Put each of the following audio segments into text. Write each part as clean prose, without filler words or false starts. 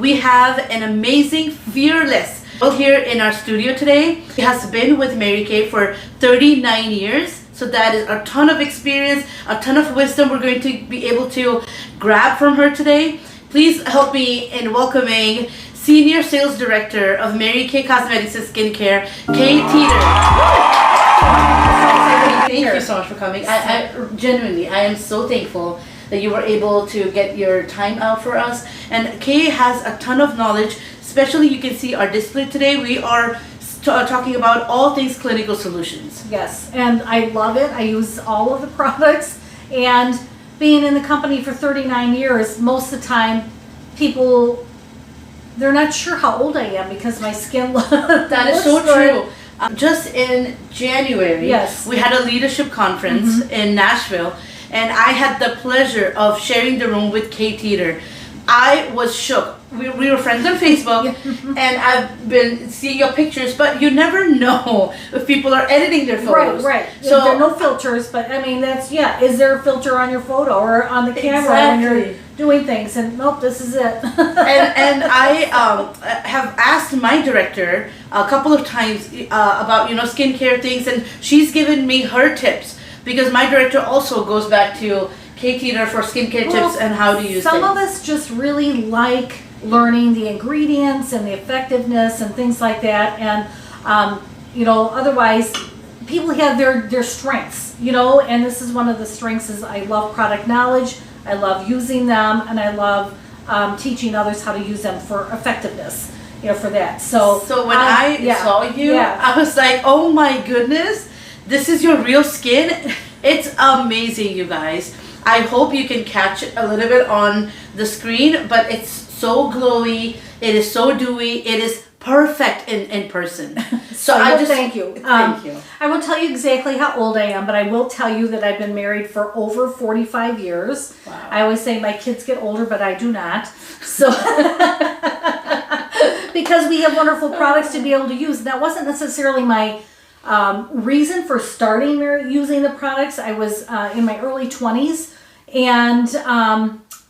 we have an amazing, fearless girl here in our studio today. She has been with Mary Kay for 39 years. So that is a ton of experience, a ton of wisdom we're going to be able to grab from her today. Please help me in welcoming Senior Sales Director of Mary Kay Cosmetics and Skincare, Kay Teeter. Thank you so much for coming. I genuinely, I am so thankful that you were able to get your time out for us. And Kay has a ton of knowledge, especially you can see our display today. We are talking about all things clinical solutions. Yes, and I love it. I use all of the products, and being in the company for 39 years, most of the time people, they're not sure how old I am because my skin That is so true. Just in January, yes, we had a leadership conference in Nashville, and I had the pleasure of sharing the room with Kay Teeter. I was shook. We were friends on Facebook, and I've been seeing your pictures, but you never know if people are editing their photos. Right. So there are no filters, but I mean, that's, is there a filter on your photo or on the camera when you're doing things? And nope, this is it. and I have asked my director a couple of times about skincare things, and she's given me her tips because my director also goes back to Kay Teeter for skincare tips and how to use some things. of us just really like learning the ingredients and the effectiveness and things like that, and otherwise people have their strengths, and this is one of the strengths is I love product knowledge, I love using them, and I love teaching others how to use them for effectiveness, for that. So when I saw you, I was like, oh my goodness, this is your real skin. It's amazing, you guys. I hope you can catch it a little bit on the screen, but it's so glowy, it is so dewy, it is perfect in person. So I just thank you. Thank you. I won't tell you exactly how old I am, but I will tell you that I've been married for over 45 years. Wow. I always say my kids get older, but I do not. So because we have wonderful products to be able to use. That wasn't necessarily my reason for starting using the products. I was in my early 20s, and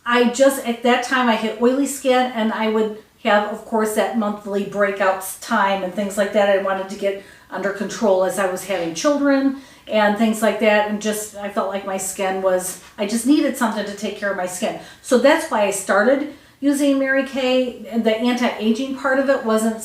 I just, at that time, I had oily skin, and I would have, of course, that monthly breakouts time and things like that. I wanted to get under control as I was having children and things like that, and just, I felt like my skin was, I just needed something to take care of my skin. So that's why I started using Mary Kay. The anti-aging part of it wasn't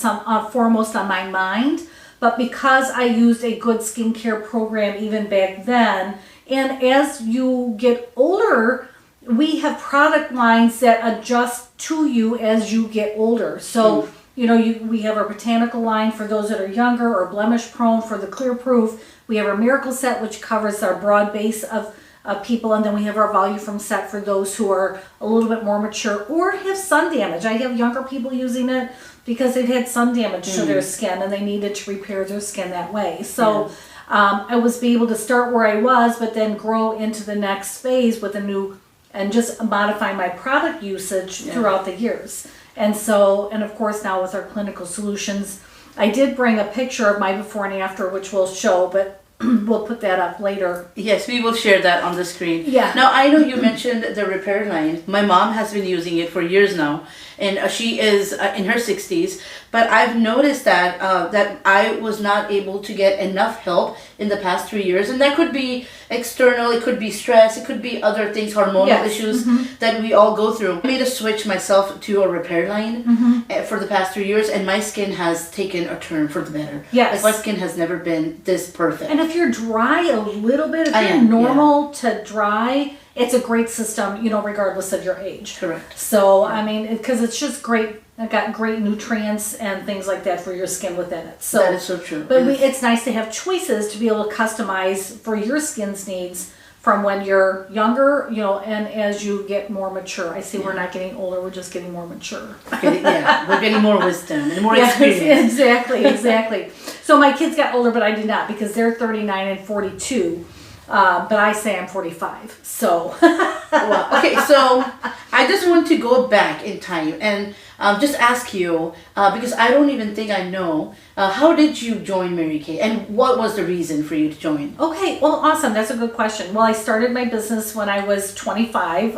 foremost on my mind, but because I used a good skincare program even back then, and as you get older, we have product lines that adjust to you as you get older. So, we have our botanical line for those that are younger or blemish prone for the clear proof. We have our miracle set, which covers our broad base of people. And then we have our Voluform set for those who are a little bit more mature or have sun damage. I have younger people using it because they've had sun damage to their skin and they needed to repair their skin that way. So I was able to start where I was, but then grow into the next phase with a new, and just modify my product usage throughout the years. And so, and of course now with our clinical solutions, I did bring a picture of my before and after, which we'll show, but we'll put that up later. Yes, we will share that on the screen. Yeah. Now, I know you mentioned the repair line. My mom has been using it for years now, and she is in her 60s. But I've noticed that that I was not able to get enough help in the past 3 years, and that could be external, it could be stress, it could be other things, hormonal issues that we all go through. I made a switch myself to a repair line for the past 3 years, and my skin has taken a turn for the better. Yes. Like my skin has never been this perfect. And if you're dry a little bit, if you're normal to dry, it's a great system, regardless of your age. Correct. So, I mean, because it's just great. It got great nutrients and things like that for your skin within it. So that is so true. But it's nice to have choices to be able to customize for your skin's needs from when you're younger, and as you get more mature. I see we're not getting older, we're just getting more mature. We're getting more wisdom and more experience. Exactly. So my kids got older, but I did not, because they're 39 and 42. But I say I'm 45. So. Well, okay, so I just want to go back in time and just ask you, because I don't even think I know, how did you join Mary Kay, and what was the reason for you to join? Okay, well, awesome. That's a good question. Well, I started my business when I was 25.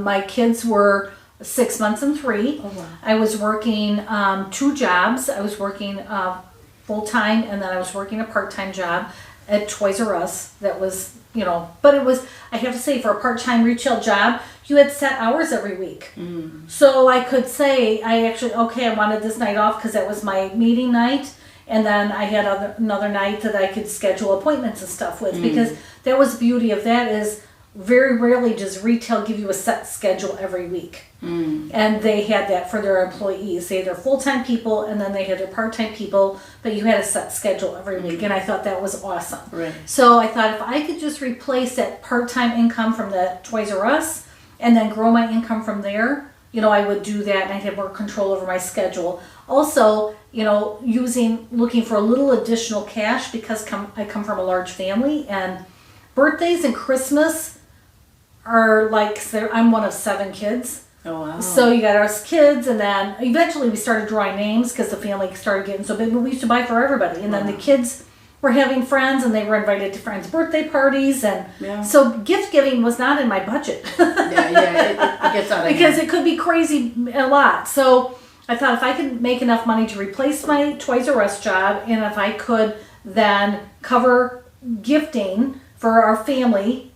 My kids were 6 months and 3. Oh, wow. I was working 2 jobs. I was working full-time, and then I was working a part-time job at Toys R Us. That was, but it was, I have to say, for a part-time retail job, you had set hours every week. So I could say, I wanted this night off because that was my meeting night. And then I had another night that I could schedule appointments and stuff with, because that was the beauty of that, is very rarely does retail give you a set schedule every week. And they had that for their employees. They had their full-time people, and then they had their part-time people, but you had a set schedule every week, and I thought that was awesome. Right. So I thought if I could just replace that part-time income from the Toys R Us and then grow my income from there, I would do that, and I'd have more control over my schedule. Also, looking for a little additional cash, because I come from a large family, and birthdays and Christmas are I'm one of 7 kids. Oh, wow. So you got us kids, and then eventually we started drawing names because the family started getting so big, but we used to buy for everybody. And then the kids were having friends, and they were invited to friends' birthday parties, and so gift giving was not in my budget. It gets out of because hand. it could be crazy a lot. So I thought if I could make enough money to replace my Toys R Us job, and if I could then cover gifting for our family,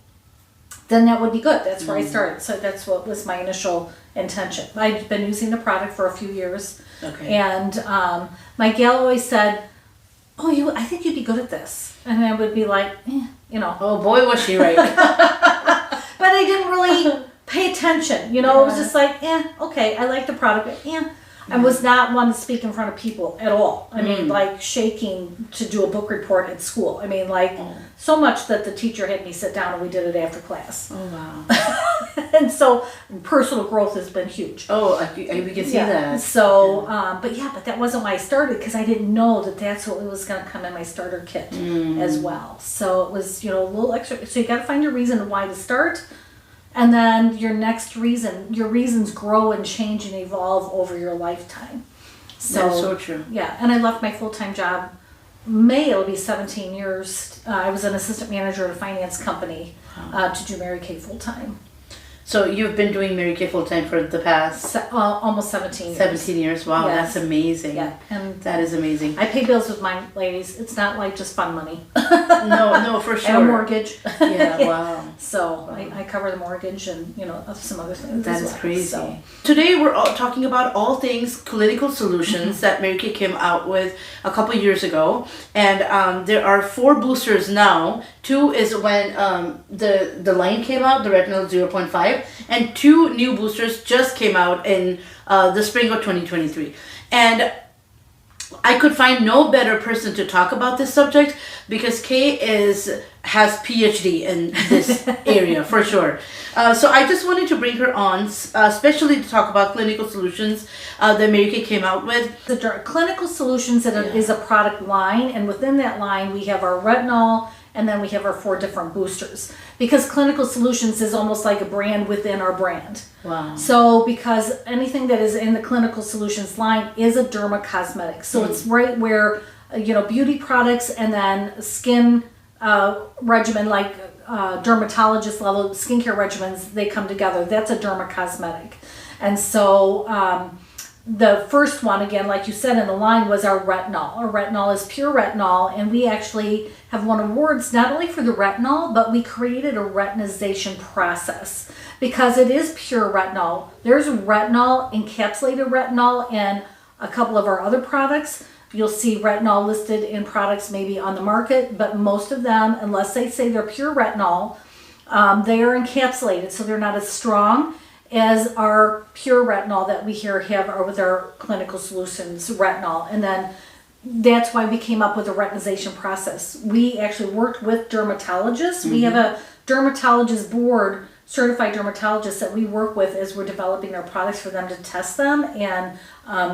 then that would be good. That's where I started. So that's what was my initial intention. I'd been using the product for a few years. Okay. And my gal always said, I think you'd be good at this. And I would be like, Oh, boy, was she right. But I didn't really pay attention. It was just like, okay, I like the product, but I was not one to speak in front of people at all. I mean, like shaking to do a book report at school. I mean, so much that the teacher had me sit down and we did it after class. Oh, wow. And so personal growth has been huge. Oh, we can see that. So, but that wasn't why I started, because I didn't know that that's what was going to come in my starter kit as well. So it was, a little extra. So you got to find your reason why to start. And then your reasons grow and change and evolve over your lifetime. So, that's so true. Yeah, and I left my full-time job. May, it'll be 17 years. I was an assistant manager at a finance company to do Mary Kay full-time. So you've been doing Mary Kay full-time for the past... almost 17 years. 17 years. Wow, Yes. That's amazing. Yeah, and that is amazing. I pay bills with mine, ladies. It's not like just fun money. No, for sure. And a mortgage. Yeah, wow. So I cover the mortgage and some other things. That as is well. crazy. So. Today we're talking about all things clinical solutions that Mary Kay came out with a couple years ago, and there are 4 boosters now. 2 is when the line came out, the Retinol 0.5, and 2 new boosters just came out in the spring of 2023. And I could find no better person to talk about this subject, because Kay has PhD in this area for sure. So I just wanted to bring her on, especially to talk about clinical solutions that Mary Kay came out with. The clinical solutions is a product line, and within that line we have our retinol, and then we have our 4 different boosters, because Clinical Solutions is almost like a brand within our brand. Wow. So because anything that is in the Clinical Solutions line is a dermacosmetic. So it's right where, beauty products and then skin regimen, like dermatologist level skincare regimens, they come together. That's a dermacosmetic. And so the first one, again, like you said in the line, was our retinol. Our retinol is pure retinol, and we actually have won awards not only for the retinol, but we created a retinization process, because it is pure retinol. There's retinol, encapsulated retinol, in a couple of our other products. You'll see retinol listed in products maybe on the market, but most of them, unless they say they're pure retinol, they are encapsulated, so they're not as strong as our pure retinol that we have with our Clinical Solutions retinol. And then that's why we came up with a retinization process. We actually worked with dermatologists. We have a dermatologist board, certified dermatologists, that we work with as we're developing our products for them to test them and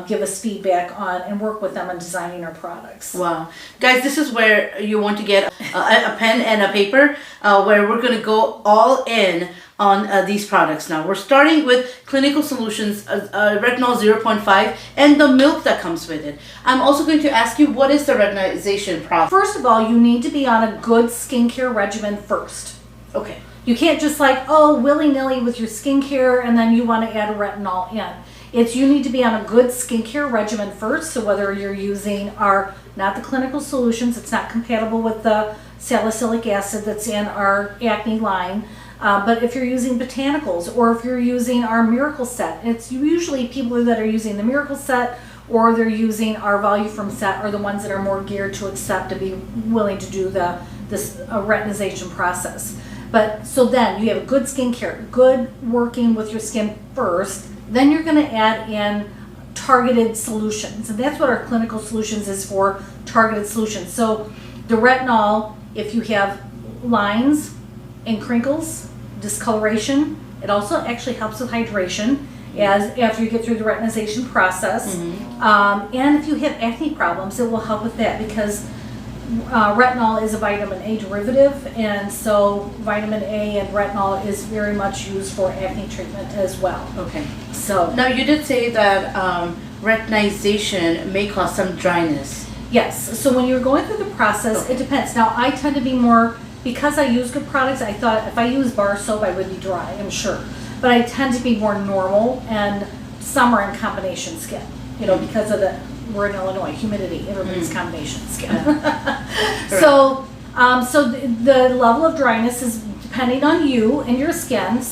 give us feedback on, and work with them on designing our products. Wow. Guys, this is where you want to get a pen and a paper, where we're going to go all in on these products now. We're starting with Clinical Solutions, Retinol 0.5, and the milk that comes with it. I'm also going to ask you, what is the retinization process? First of all, you need to be on a good skincare regimen first. Okay. You can't just like, oh, willy-nilly with your skincare and then you want to add a retinol in. You need to be on a good skincare regimen first. So whether you're using not the clinical solutions, it's not compatible with the salicylic acid that's in our acne line. But if you're using botanicals or if you're using our Miracle Set, it's usually people that are using the Miracle Set or they're using our Voluform Set are the ones that are more geared to accept and be willing to do this retinization process. But so then you have a good skincare, good working with your skin first, then you're going to add in targeted solutions. And that's what our clinical solutions is for, targeted solutions. So the retinol, if you have lines and crinkles, discoloration, it also actually helps with hydration after you get through the retinization process. And if you have acne problems, it will help with that because retinol is a vitamin A derivative, and so vitamin A and retinol is very much used for acne treatment as well. Okay. So now you did say that retinization may cause some dryness. yes, so when you're going through the process, it depends. Now I tend to be more, because I use good products, I thought if I use bar soap I would be dry, I'm sure. But I tend to be more normal, and some are in combination skin, because of we're in Illinois, humidity, everybody's combination skin. So the level of dryness is depending on you and your skin.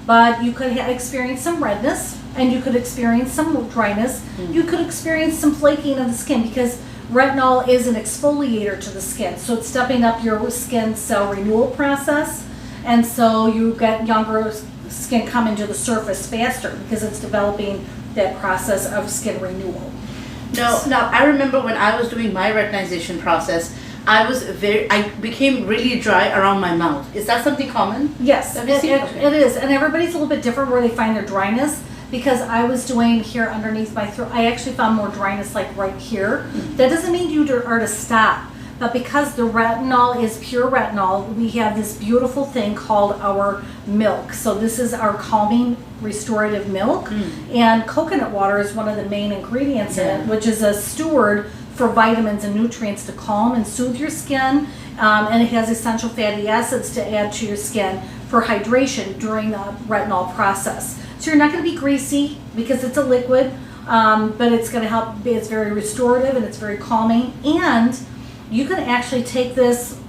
But you could experience some redness, and you could experience some dryness. You could experience some flaking of the skin because retinol is an exfoliator to the skin. So it's stepping up your skin cell renewal process, and so you get younger skin coming to the surface faster because it's developing that process of skin renewal. Now I remember when I was doing my retinization process, I became really dry around my mouth. Is that something common? Yes, it is, and everybody's a little bit different where they find their dryness. Because I was doing here underneath my throat, I actually found more dryness like right here. That doesn't mean you are to stop, but because the retinol is pure retinol, we have this beautiful thing called our milk. So this is our calming restorative milk, and coconut water is one of the main ingredients in it, which is a steward for vitamins and nutrients to calm and soothe your skin, and it has essential fatty acids to add to your skin for hydration during the retinol process. So you're not going to be greasy because it's a liquid, but it's going to help. It's very restorative and it's very calming. And you can actually take this,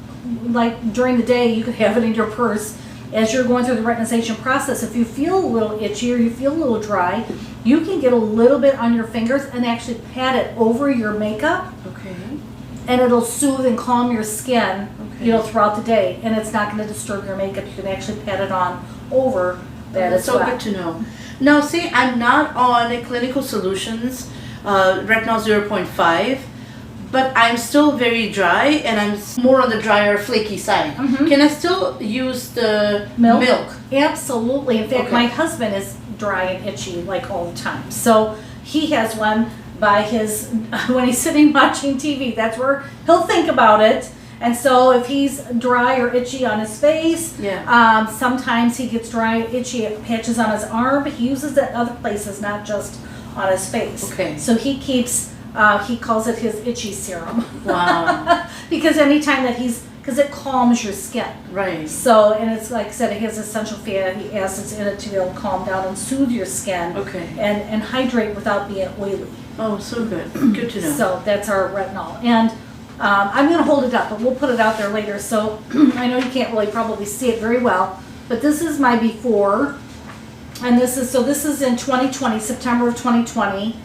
like during the day, you could have it in your purse as you're going through the retinization process. If you feel a little itchy or you feel a little dry, you can get a little bit on your fingers and actually pat it over your makeup. Okay. And it'll soothe and calm your skin, throughout the day. And it's not going to disturb your makeup. You can actually pat it on over. That's so good to know. Now, say I'm not on clinical solutions, retinol 0.5, but I'm still very dry and I'm more on the drier, flaky side. Can I still use the milk? Absolutely. In fact, my husband is dry and itchy like all the time. So he has one by when he's sitting watching TV, that's where he'll think about it. And so if he's dry or itchy on his face, sometimes he gets dry, itchy patches on his arm, but he uses it other places, not just on his face. Okay. So he keeps, he calls it his itchy serum. Wow. Because anytime that because it calms your skin. Right. So, and it's like I said, it has essential fatty acids in it to be able to calm down and soothe your skin. Okay. And hydrate without being oily. Oh, so good. Good to know. So that's our retinol. And I'm going to hold it up, but we'll put it out there later. So I know you can't really probably see it very well, but this is my before, and this is in 2020, September of 2020,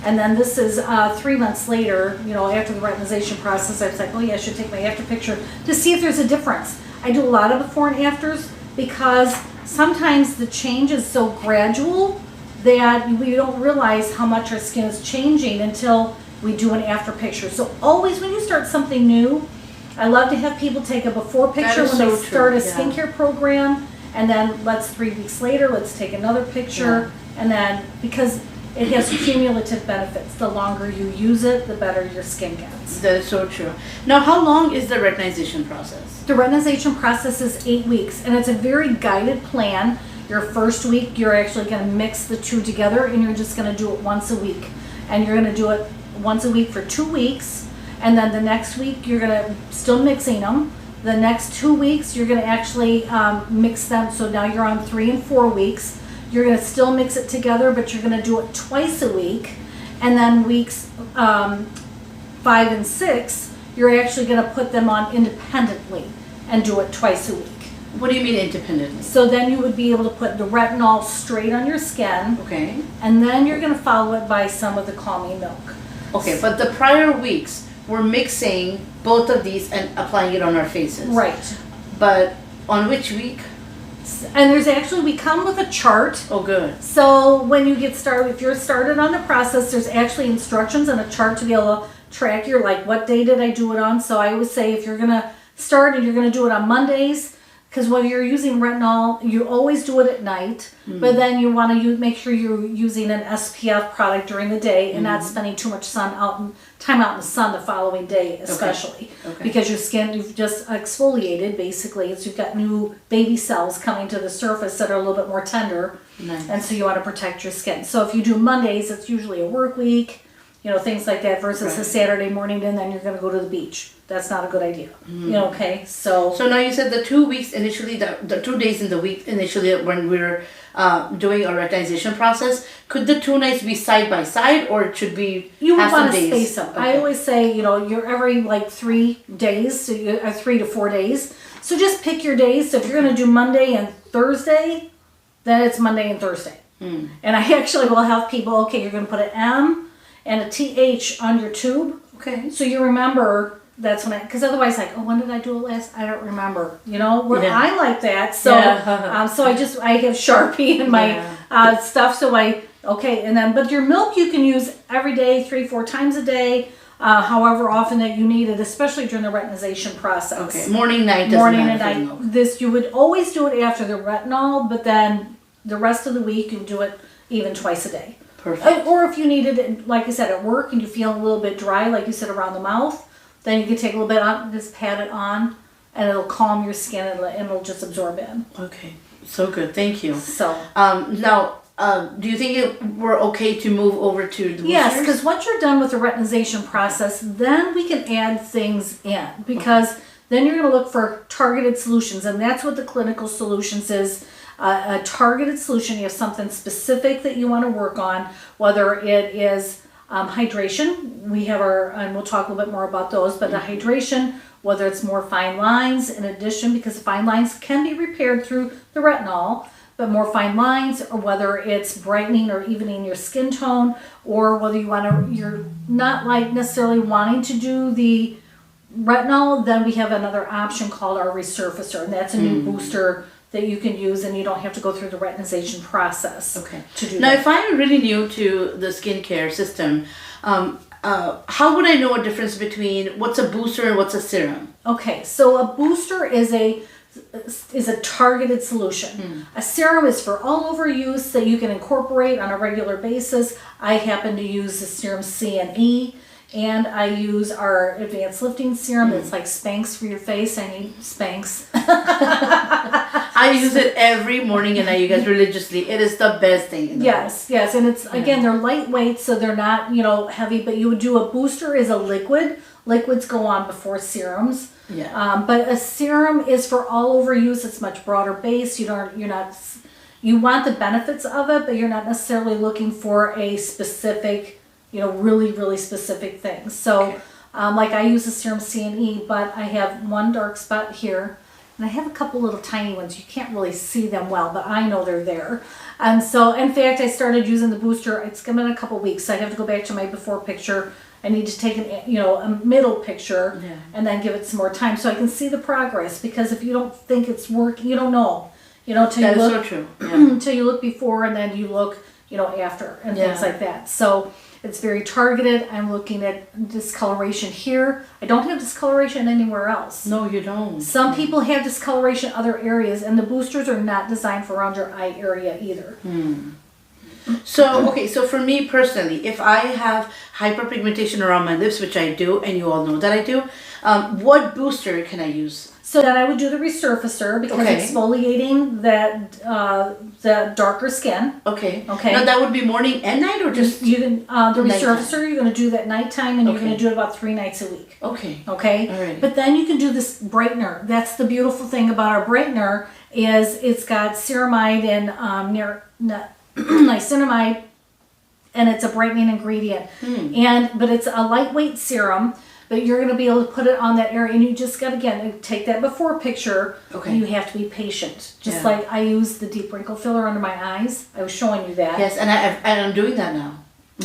and then this is 3 months later. After the retinization process, I was like, oh yeah, I should take my after picture to see if there's a difference. I do a lot of before and afters because sometimes the change is so gradual that we don't realize how much our skin is changing until we do an after picture. So always when you start something new, I love to have people take a before picture when they start a skincare program, and then 3 weeks later, let's take another picture, and then because it has cumulative benefits. The longer you use it, the better your skin gets. That is so true. Now, how long is the retinization process? The retinization process is 8 weeks, and it's a very guided plan. Your first week, you're actually going to mix the two together, and you're just going to do it once a week. And you're going to do it once a week for 2 weeks, and then the next week you're going to still mixing them, The next 2 weeks, you're going to actually mix them. So now you're on 3 and 4 weeks. You're going to still mix it together, but you're going to do it twice a week. And then weeks 5 and 6, you're actually going to put them on independently and do it twice a week. What do you mean independently? So then you would be able to put the retinol straight on your skin. Okay. And then you're going to follow it by some of the calming milk. Okay, but the prior weeks, we're mixing both of these and applying it on our faces. Right. But on which week? And there's actually, we come with a chart. Oh, good. So when you get started, if you're started on the process, there's actually instructions and a chart to be able to track your, like, what day did I do it on. So I would say if you're going to start and you're going to do it on Mondays, because when you're using retinol, you always do it at night, but then you want to make sure you're using an SPF product during the day and not spending too much time out in the sun the following day, especially. Okay. Because your skin, you've just exfoliated, basically. You've got new baby cells coming to the surface that are a little bit more tender. Nice. And so you want to protect your skin. So if you do Mondays, it's usually a work week, things like that, versus a Saturday morning, and then you're going to go to the beach. That's not a good idea. Okay? So now you said the 2 weeks initially, the 2 days in the week initially when we're doing our retinization process, could the 2 nights be side by side, or it should be you would have some want to days? space them. Okay. I always say, you're every 3 days, so 3 to 4 days. So just pick your days. So if you're going to do Monday and Thursday, then it's Monday and Thursday. And I actually will have people, okay, you're going to put an M and a TH on your tube. Okay. So you remember that's when because otherwise, like, oh, when did I do it last? I don't remember. I like that. So, so I have Sharpie in my stuff. So but your milk you can use every day, 3-4 times a day, however often that you need it, especially during the retinization process. Okay. Morning, night. Morning and night. This you would always do it after the retinol, but then the rest of the week you do it even twice a day. Perfect. Or if you needed it, like I said, at work and you feel a little bit dry, like you said, around the mouth, then you can take a little bit on, just pat it on, and it'll calm your skin and it'll just absorb in. Okay, so good. Thank you. So now, do you think we're okay to move over to the boosters? Yes, because once you're done with the retinization process, then we can add things in, because then you're going to look for targeted solutions, and that's what the clinical solutions is. A targeted solution. You have something specific that you want to work on, whether it is hydration. We have and we'll talk a little bit more about those, but the hydration, whether it's more fine lines in addition, because fine lines can be repaired through the retinol, but more fine lines, or whether it's brightening or evening your skin tone, or whether you're not necessarily wanting to do the retinol, then we have another option called our Resurfacer, and that's a new booster that you can use, and you don't have to go through the retinization process. Okay. To do now, that. if I'm really new to the skincare system, how would I know a difference between what's a booster and what's a serum? Okay, so a booster is a targeted solution. A serum is for all over use that you can incorporate on a regular basis. I happen to use the serum C and E, and I use our advanced lifting serum. It's like Spanx for your face. I need Spanx. I use it every morning, and I use it religiously. It is the best thing in the world. Yes, and it's again, they're lightweight, so they're not heavy. But you would do a booster is a liquid. Liquids go on before serums. Yeah. But a serum is for all over use. It's much broader base. You want the benefits of it, but you're not necessarily looking for a specific, really, really specific thing. So, like I use the serum C and E, but I have one dark spot here, and I have a couple little tiny ones. You can't really see them well, but I know they're there. And so, in fact, I started using the booster. It's been a couple weeks, so I have to go back to my before picture. I need to take a middle picture and then give it some more time so I can see the progress. Because if you don't think it's working, you don't know. Till that you is look, so true. Until you look before and then you look, after and things like that. So it's very targeted. I'm looking at discoloration here. I don't have discoloration anywhere else. No, you don't. Some people have discoloration in other areas, and the boosters are not designed for around your eye area either. So for me personally, if I have hyperpigmentation around my lips, which I do, and you all know that I do, what booster can I use? So then I would do the Resurfacer because Okay. exfoliating that the darker skin. Okay. Okay. Now that would be morning and night, or just You can the Nighttime. Resurfacer you're going to do that nighttime, and you're Okay. going to do it about 3 nights a week. okay. Okay. Alrighty. But then you can do this Brightener. That's the beautiful thing about our Brightener is it's got ceramide and niacinamide, and it's a brightening ingredient. But it's a lightweight serum. But you're going to be able to put it on that area, and you just got to, again, take that before picture. Okay. You have to be patient. Just Yeah. like I use the deep wrinkle filler under my eyes. I was showing you that. Yes, and I'm doing that now.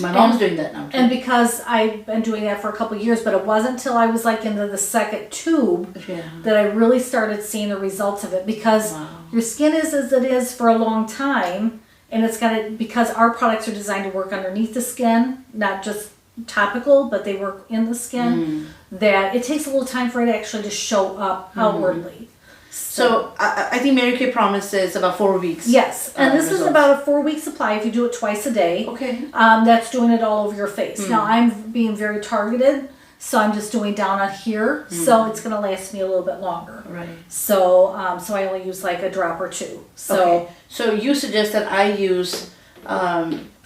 My mom's doing that now too. And because I've been doing that for a couple of years, but it wasn't until I was like into the second tube Yeah. that I really started seeing the results of it, because Wow. your skin is as it is for a long time, and it's got to, because our products are designed to work underneath the skin, not just topical, but they work in the skin, that it takes a little time for it actually to show up outwardly. So I think Mary Kay promises about 4 weeks. Yes, and this is results. about a 4-week supply if you do it twice a day. Okay. That's doing it all over your face. Now I'm being very targeted, so I'm just doing down on here, so it's going to last me a little bit longer. Right. So I only use like a drop or two. So Okay. So you suggest that I use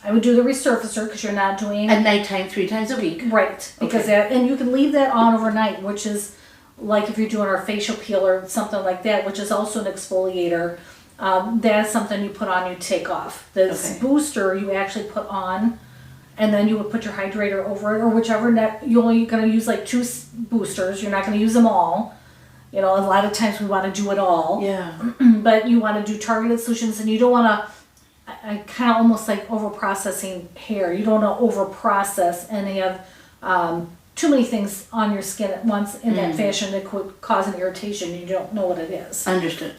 I would do the Resurfacer because you're not doing at nighttime 3 times a week. right, because that, and you can leave that on overnight, which is like if you're doing our facial peel or something like that, which is also an exfoliator. That's something you put on, you take off. This Okay. booster you actually put on, and then you would put your hydrator over it, or whichever net. You're only going to use like 2 boosters. You're not going to use them all. You know, a lot of times we want to do it all. Yeah. But you want to do targeted solutions, and you don't want to. I kind of almost like over processing hair. You don't want to over process and have too many things on your skin at once in that fashion that could cause an irritation. You don't know what it is. Understood.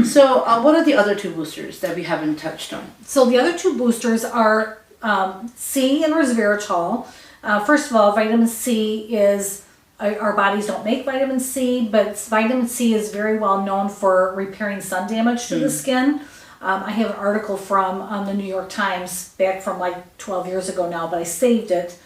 So what are the other 2 boosters that we haven't touched on? So the other 2 boosters are C and Resveratrol. First of all, vitamin C is, our bodies don't make vitamin C, but vitamin C is very well known for repairing sun damage to the skin. I have an article from the New York Times back from like 12 years ago now, but I saved it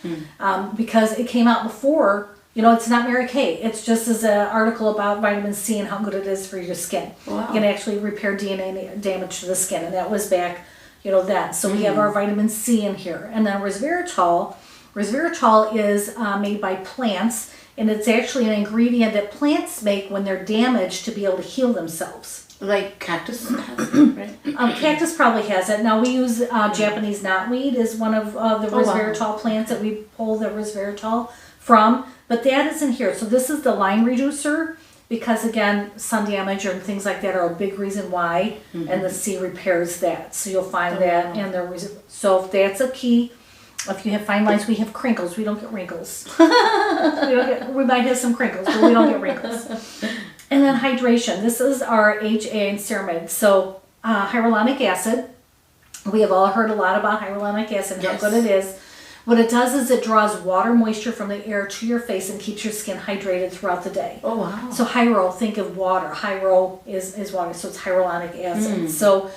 because it came out before. You know, it's not Mary Kay. It's just as an article about vitamin C and how good it is for your skin. Wow. You can actually repair DNA damage to the skin, and that was back, you know, then. So we have our vitamin C in here. And then Resveratrol. Resveratrol is made by plants, and it's actually an ingredient that plants make when they're damaged to be able to heal themselves. Like cactus has it, right? Cactus probably has it. Now we use Japanese knotweed is one of the wow. resveratrol plants that we pull the resveratrol from, but that is in here. So this is the line reducer because again, sun damage and things like that are a big reason why, and the C repairs that. So you'll find that in the so if that's a key. If you have fine lines, we have crinkles. We don't get wrinkles. we might have some crinkles, but we don't get wrinkles. And then hydration. This is our HA and ceramide. So hyaluronic acid. We have all heard a lot about hyaluronic acid and Yes. how good it is. What it does is it draws water moisture from the air to your face and keeps your skin hydrated throughout the day. Oh, wow. So hyro, think of water. Hyro is water, so it's hyaluronic acid. So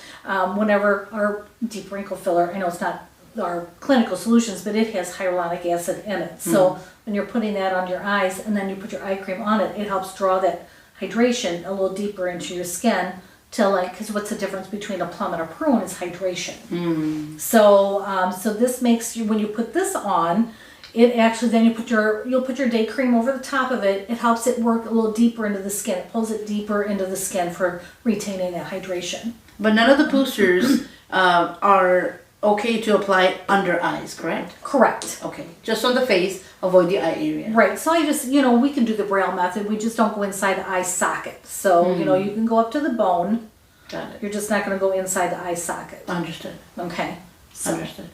whenever our deep wrinkle filler, I know it's not our clinical solutions, but it has hyaluronic acid in it. So when you're putting that on your eyes and then you put your eye cream on it, it helps draw that hydration a little deeper into your skin to like, because what's the difference between a plum and a prune is hydration. So this makes you, when you put this on, it actually, then you'll put your day cream over the top of it. It helps it work a little deeper into the skin. It pulls it deeper into the skin for retaining that hydration. But none of the boosters are okay to apply under eyes, correct? Correct. Okay. Just on the face, avoid the eye area. Right. So I just, we can do the Braille method. We just don't go inside the eye socket. So, you can go up to the bone. Got it. You're just not going to go inside the eye socket. Understood. Okay. So, Understood.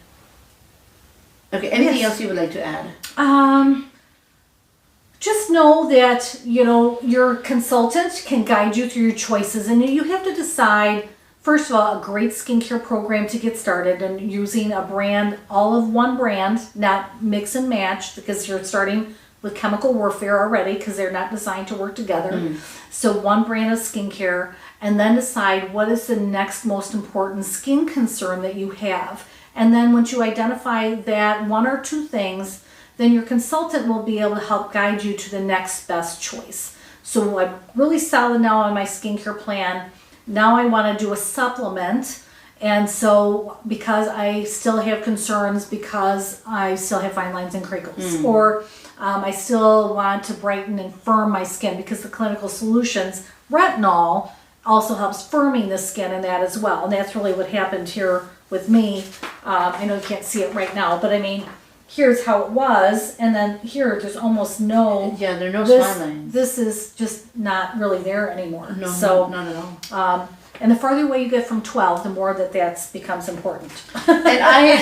Okay, anything Yes. else you would like to add? just know that, your consultant can guide you through your choices, and you have to decide, first of all, a great skincare program to get started and using a brand, all of one brand, not mix and match, because you're starting with chemical warfare already because they're not designed to work together. So one brand of skincare, and then decide what is the next most important skin concern that you have. And then once you identify that 1 or 2 things, then your consultant will be able to help guide you to the next best choice. So I'm really solid now on my skincare plan. Now I want to do a supplement. And so because I still have concerns because I still have fine lines and crinkles, or I still want to brighten and firm my skin because the clinical solutions, retinol, also helps firming the skin in that as well. And that's really what happened here with me. I know you can't see it right now, but I mean, here's how it was, and then here there's almost no. Yeah, there are no smile lines. This is just not really there anymore. No, so, not at all. And the farther away you get from 12, the more that becomes important. And I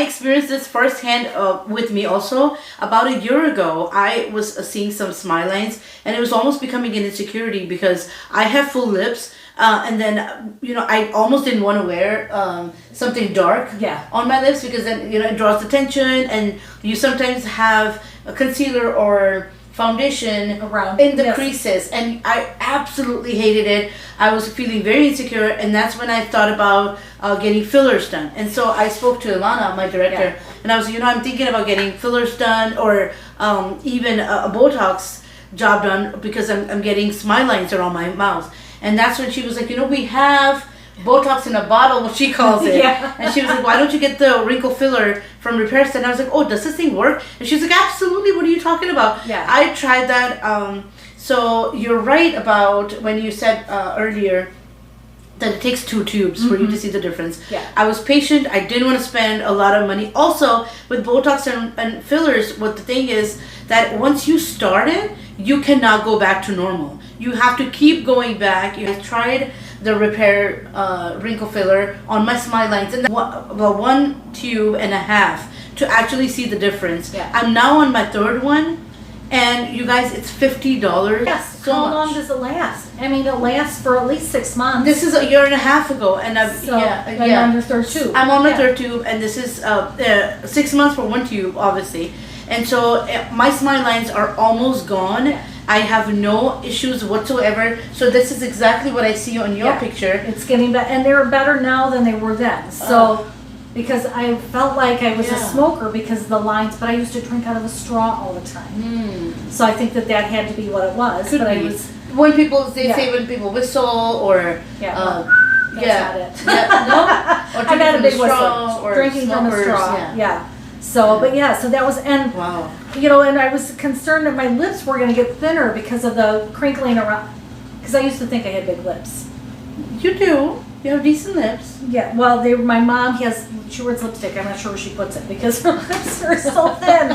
experienced this firsthand with me also. About a year ago, I was seeing some smile lines, and it was almost becoming an insecurity because I have full lips. And then, I almost didn't want to wear something dark on my lips because then, it draws attention, and you sometimes have a concealer or foundation around in the creases, and I absolutely hated it. I was feeling very insecure, and that's when I thought about getting fillers done. And so I spoke to Ilana, my director, and I was like, I'm thinking about getting fillers done, or even a Botox job done because I'm getting smile lines around my mouth. And that's when she was like, we have Botox in a bottle, what she calls it. And she was like, why don't you get the wrinkle filler from Resurfacer? And I was like, oh, does this thing work? And she was like, absolutely, what are you talking about? I tried that. So you're right about when you said earlier that it takes 2 tubes for you to see the difference. I was patient. I didn't want to spend a lot of money. Also, with Botox and fillers, what the thing is that once you start it, you cannot go back to normal. You have to keep going back. I tried the Repair wrinkle filler on my smile lines, and about 1.5 tubes to actually see the difference. I'm now on my 3rd one, and you guys, it's $50. Yes. So how long does it last? I mean, it lasts for at least 6 months. This is 1.5 years ago, and I'm on your 3rd tube. I'm on my 3rd tube, and this is 6 months for 1 tube, obviously. And so my smile lines are almost gone. I have no issues whatsoever. So this is exactly what I see on your picture. It's getting better, and they're better now than they were then. So, because I felt like I was a smoker because of the lines, but I used to drink out of a straw all the time. So I think that had to be what it was. Could but be. I was when people say when people whistle or that's not it. No, or I'm not a big straw or drinking smokers, from a straw. So, but so that was, and wow. And I was concerned that my lips were going to get thinner because of the crinkling around, because I used to think I had big lips. You do. You have decent lips. Yeah, well, my mom she wears lipstick. I'm not sure where she puts it because her lips are so thin.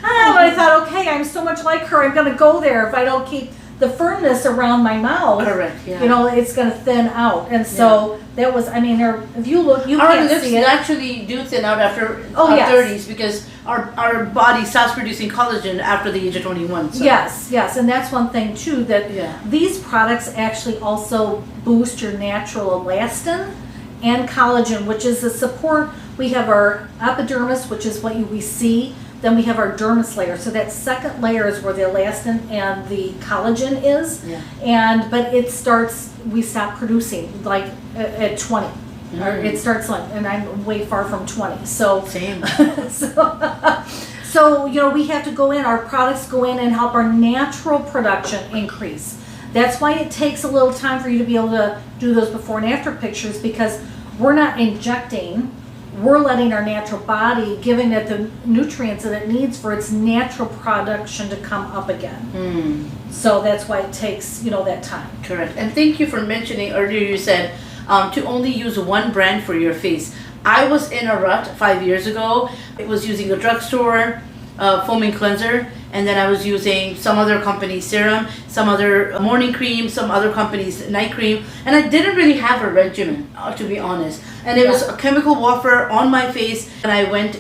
I thought, okay, I'm so much like her. I'm going to go there if I don't keep the firmness around my mouth. Correct, it's going to thin out. And so that was, if you look, you can't see it. Our lips actually do thin out after our 30s because our body stops producing collagen after the age of 21. So. Yes, and that's one thing too, that these products actually also boost your natural elastin and collagen, which is the support. We have our epidermis, which is what we see. Then we have our dermis layer. So that second layer is where the elastin and the collagen is. But we stop producing like at 20. Or it starts and I'm way far from 20. So same. So we have to go in. Our products go in and help our natural production increase. That's why it takes a little time for you to be able to do those before and after pictures, because we're not injecting. We're letting our natural body, giving it the nutrients that it needs for its natural production to come up again. So that's why it takes, that time. Correct. And thank you for mentioning earlier, you said to only use one brand for your face. I was in a rut 5 years ago. It was using a drugstore foaming cleanser, and then I was using some other company's serum, some other morning cream, some other company's night cream, and I didn't really have a regimen, to be honest. And it was a chemical warfare on my face, and I went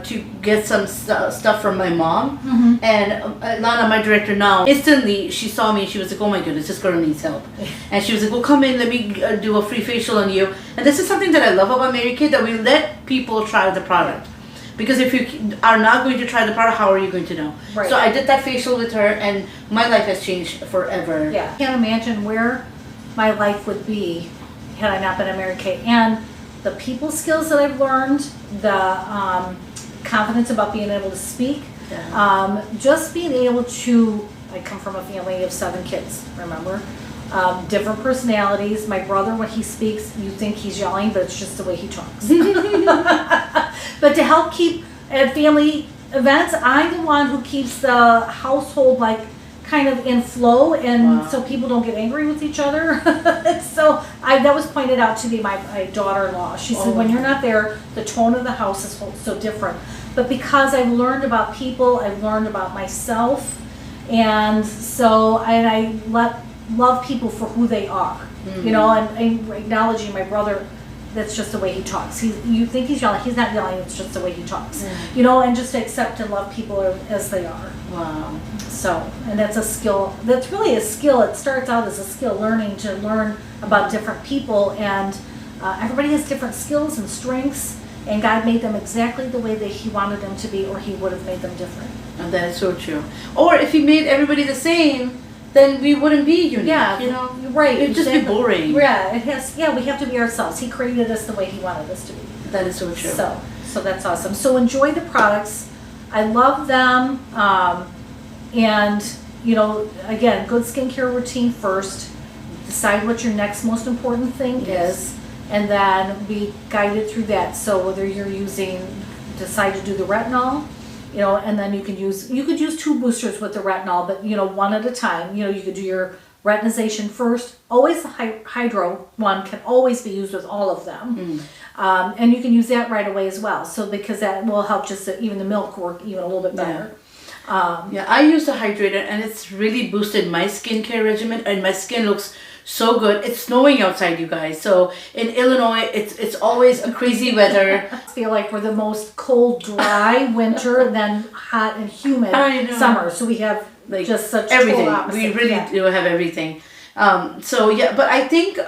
to get some stuff from my mom, and Lana, my director now, instantly she saw me and she was like, oh my goodness, this girl needs help. And she was like, well, come in, let me do a free facial on you. And this is something that I love about Mary Kay, that we let people try the product. Because if you are not going to try the product, how are you going to know? So I did that facial with her, and my life has changed forever. I can't imagine where my life would be had I not been a Mary Kay. And the people skills that I've learned, the confidence about being able to speak, Yeah. Just being able to, I come from a family of 7 kids, remember? Different personalities. My brother, when he speaks, you think he's yelling, but it's just the way he talks. But to help keep at family events, I'm the one who keeps the household like kind of in flow, and so people don't get angry with each other. So that was pointed out to me by my daughter-in-law. She said, when you're not there, the tone of the house is so different. But because I've learned about people, I've learned about myself, and so I love people for who they are. You know, and acknowledging my brother. That's just the way he talks. You think he's yelling. He's not yelling. It's just the way he talks. You know, and just accept and love people as they are. Wow. So, and that's a skill. That's really a skill. It starts out as a skill, learning to learn about different people, and everybody has different skills and strengths, and God made them exactly the way that He wanted them to be, or He would have made them different. And that is so true. Or if He made everybody the same, then we wouldn't be unique. Yeah, you know, right. It'd just be boring. Yeah, it has. Yeah, we have to be ourselves. He created us the way He wanted us to be. That is so true. So that's awesome. So enjoy the products. I love them. And you know, again, good skincare routine first. Decide what your next most important thing is, and then be guided through that. So whether you're decide to do the retinol. You know, and then you could use 2 boosters with the retinol, but you know, one at a time. You know, you could do your retinization first. Always the hydro one can always be used with all of them, and you can use that right away as well. So because that will help just even the milk work even a little bit better. I use the Hydrator, and it's really boosted my skincare regimen, and my skin looks so good. It's snowing outside, you guys. So in Illinois, it's always a crazy weather. I feel like we're the most cold, dry winter, then hot and humid summer. So we have like just such everything. We really do have everything. So yeah, but I think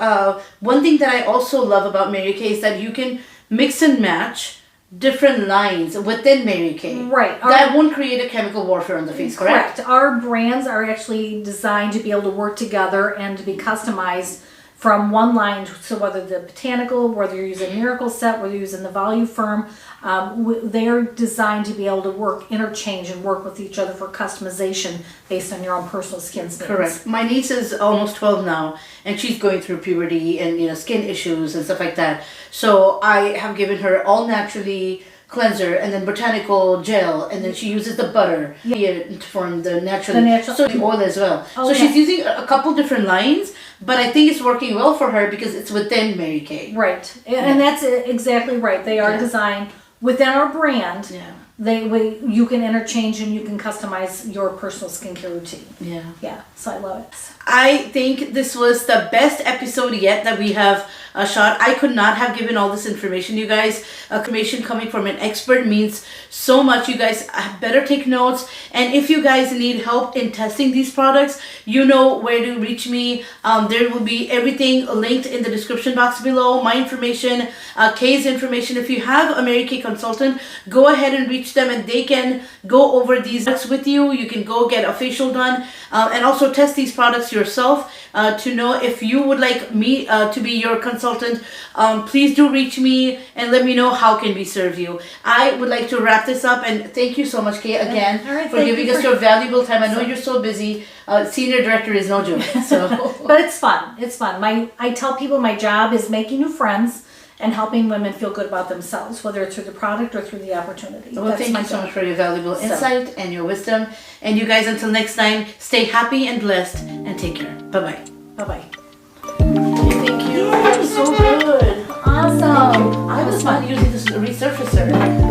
one thing that I also love about Mary Kay is that you can mix and match different lines within Mary Kay. Right. That won't create a chemical warfare on the face, correct? Our brands are actually designed to be able to work together and to be customized from one line. So whether the botanical, whether you're using Miracle Set, whether you're using the Volume Firm, they're designed to be able to interchange and work with each other for customization based on your own personal skin needs. Correct. My niece is almost 12 now, and she's going through puberty and skin issues and stuff like that. So I have given her all naturally cleanser and then botanical gel, and then she uses the butter from the natural so the oil as well. So she's using a couple different lines, but I think it's working well for her because it's within Mary Kay. Right, and that's exactly right. They are designed within our brand. Yeah. You can interchange and you can customize your personal skincare routine. Yeah. So I love it. I think this was the best episode yet that we have shot. I could not have given all this information, you guys. Information coming from an expert means so much. You guys better take notes. And if you guys need help in testing these products, you know where to reach me. There will be everything linked in the description box below. My information, Kay's information. If you have a Mary Kay consultant, go ahead and reach them, and they can go over these products with you. You can go get a facial done and also test these products yourself to know if you would like me to be your consultant. Please do reach me and let me know how can we serve you. I would like to wrap this up, and thank you so much, Kay, again for giving us your valuable time. I know you're so busy. Senior director is no joke. So, but it's fun. It's fun. I tell people my job is making new friends and helping women feel good about themselves, whether it's through the product or through the opopportunity. Well, thank you so much for your valuable insight and your wisdom. And you guys, until next time, stay happy and blessed, and take care. Bye-bye. Bye-bye. Thank you. That was so good. Awesome. I was fun using this resurfacer.